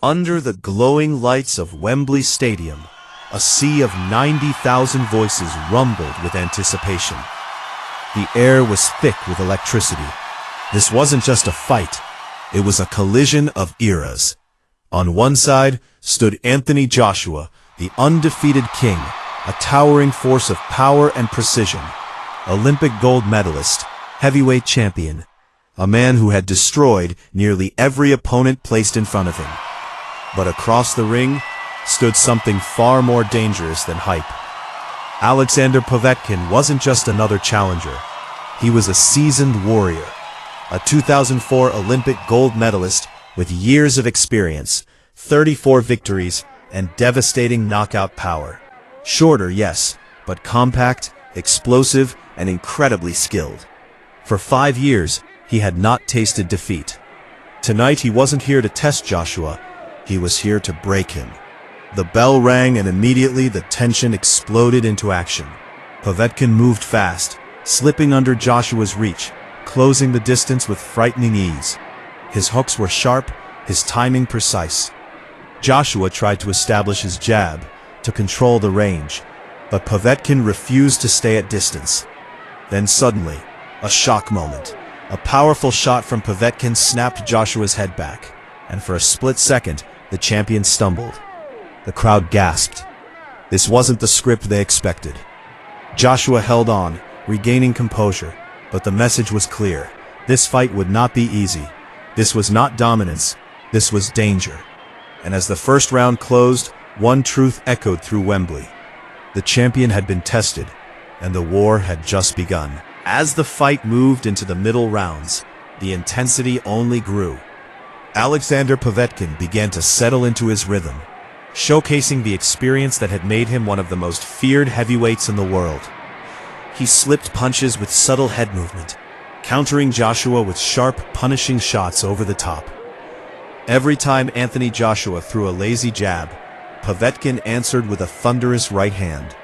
Under the glowing lights of Wembley Stadium, a sea of 90,000 voices rumbled with anticipation. The air was thick with electricity. This wasn't just a fight, it was a collision of eras. On one side stood Anthony Joshua, the undefeated king, a towering force of power and precision, Olympic gold medalist, heavyweight champion, a man who had destroyed nearly every opponent placed in front of him. But across the ring stood something far more dangerous than hype. Alexander Povetkin wasn't just another challenger. He was a seasoned warrior, a 2004 Olympic gold medalist with years of experience, 34 victories, and devastating knockout power. Shorter, yes, but compact, explosive, and incredibly skilled. For 5 years, he had not tasted defeat. Tonight he wasn't here to test Joshua. He was here to break him. The bell rang and immediately the tension exploded into action. Povetkin moved fast, slipping under Joshua's reach, closing the distance with frightening ease. His hooks were sharp, his timing precise. Joshua tried to establish his jab, to control the range, but Povetkin refused to stay at distance. Then suddenly, a shock moment. A powerful shot from Povetkin snapped Joshua's head back, and for a split second, the champion stumbled. The crowd gasped. This wasn't the script they expected. Joshua held on, regaining composure, but the message was clear. This fight would not be easy. This was not dominance, this was danger. And as the first round closed, one truth echoed through Wembley. The champion had been tested, and the war had just begun. As the fight moved into the middle rounds, the intensity only grew. Alexander Povetkin began to settle into his rhythm, showcasing the experience that had made him one of the most feared heavyweights in the world. He slipped punches with subtle head movement, countering Joshua with sharp, punishing shots over the top. Every time Anthony Joshua threw a lazy jab, Povetkin answered with a thunderous right hand.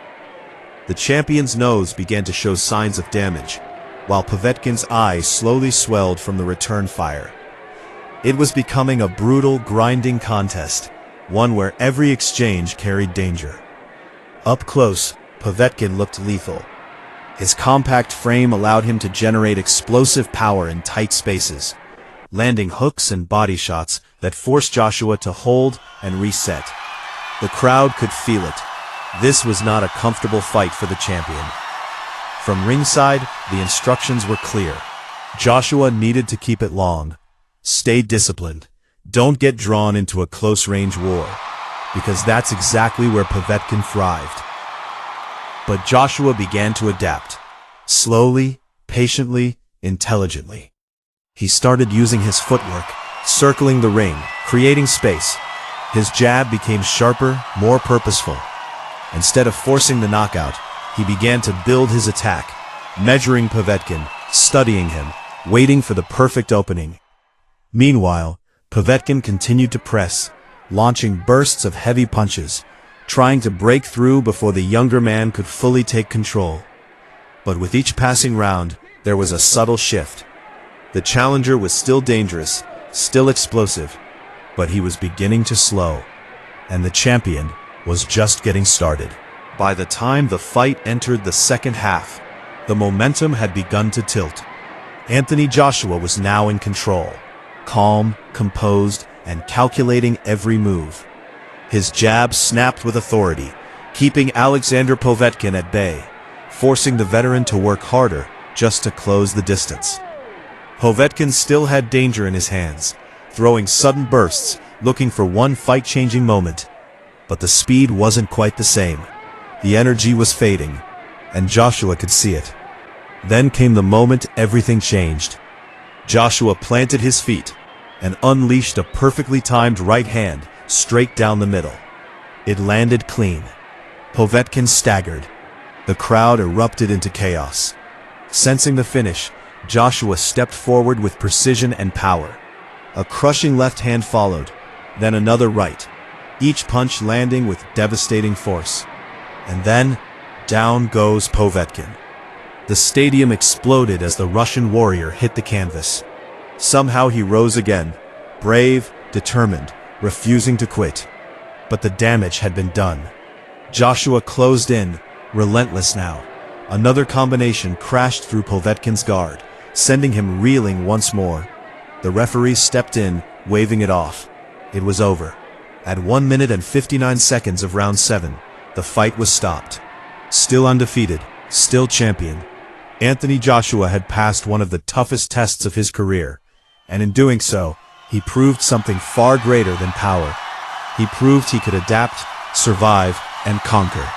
The champion's nose began to show signs of damage, while Povetkin's eyes slowly swelled from the return fire. It was becoming a brutal, grinding contest, one where every exchange carried danger. Up close, Povetkin looked lethal. His compact frame allowed him to generate explosive power in tight spaces, landing hooks and body shots that forced Joshua to hold and reset. The crowd could feel it. This was not a comfortable fight for the champion. From ringside, the instructions were clear. Joshua needed to keep it long. Stay disciplined. Don't get drawn into a close-range war, because that's exactly where Povetkin thrived. But Joshua began to adapt. Slowly, patiently, intelligently. He started using his footwork, circling the ring, creating space. His jab became sharper, more purposeful. Instead of forcing the knockout, he began to build his attack, measuring Povetkin, studying him, waiting for the perfect opening. Meanwhile, Povetkin continued to press, launching bursts of heavy punches, trying to break through before the younger man could fully take control. But with each passing round, there was a subtle shift. The challenger was still dangerous, still explosive, but he was beginning to slow, and the champion was just getting started. By the time the fight entered the second half, the momentum had begun to tilt. Anthony Joshua was now in control, calm, composed, and calculating every move. His jab snapped with authority, keeping Alexander Povetkin at bay, forcing the veteran to work harder just to close the distance. Povetkin still had danger in his hands, throwing sudden bursts, looking for one fight-changing moment. But the speed wasn't quite the same. The energy was fading, and Joshua could see it. Then came the moment everything changed. Joshua planted his feet and unleashed a perfectly timed right hand straight down the middle. It landed clean. Povetkin staggered. The crowd erupted into chaos. Sensing the finish, Joshua stepped forward with precision and power. A crushing left hand followed, then another right, each punch landing with devastating force. And then, down goes Povetkin. The stadium exploded as the Russian warrior hit the canvas. Somehow he rose again, brave, determined, refusing to quit. But the damage had been done. Joshua closed in, relentless now. Another combination crashed through Povetkin's guard, sending him reeling once more. The referee stepped in, waving it off. It was over. At 1 minute and 59 seconds of round 7, the fight was stopped. Still undefeated, still champion, Anthony Joshua had passed one of the toughest tests of his career, and in doing so, he proved something far greater than power. He proved he could adapt, survive, and conquer.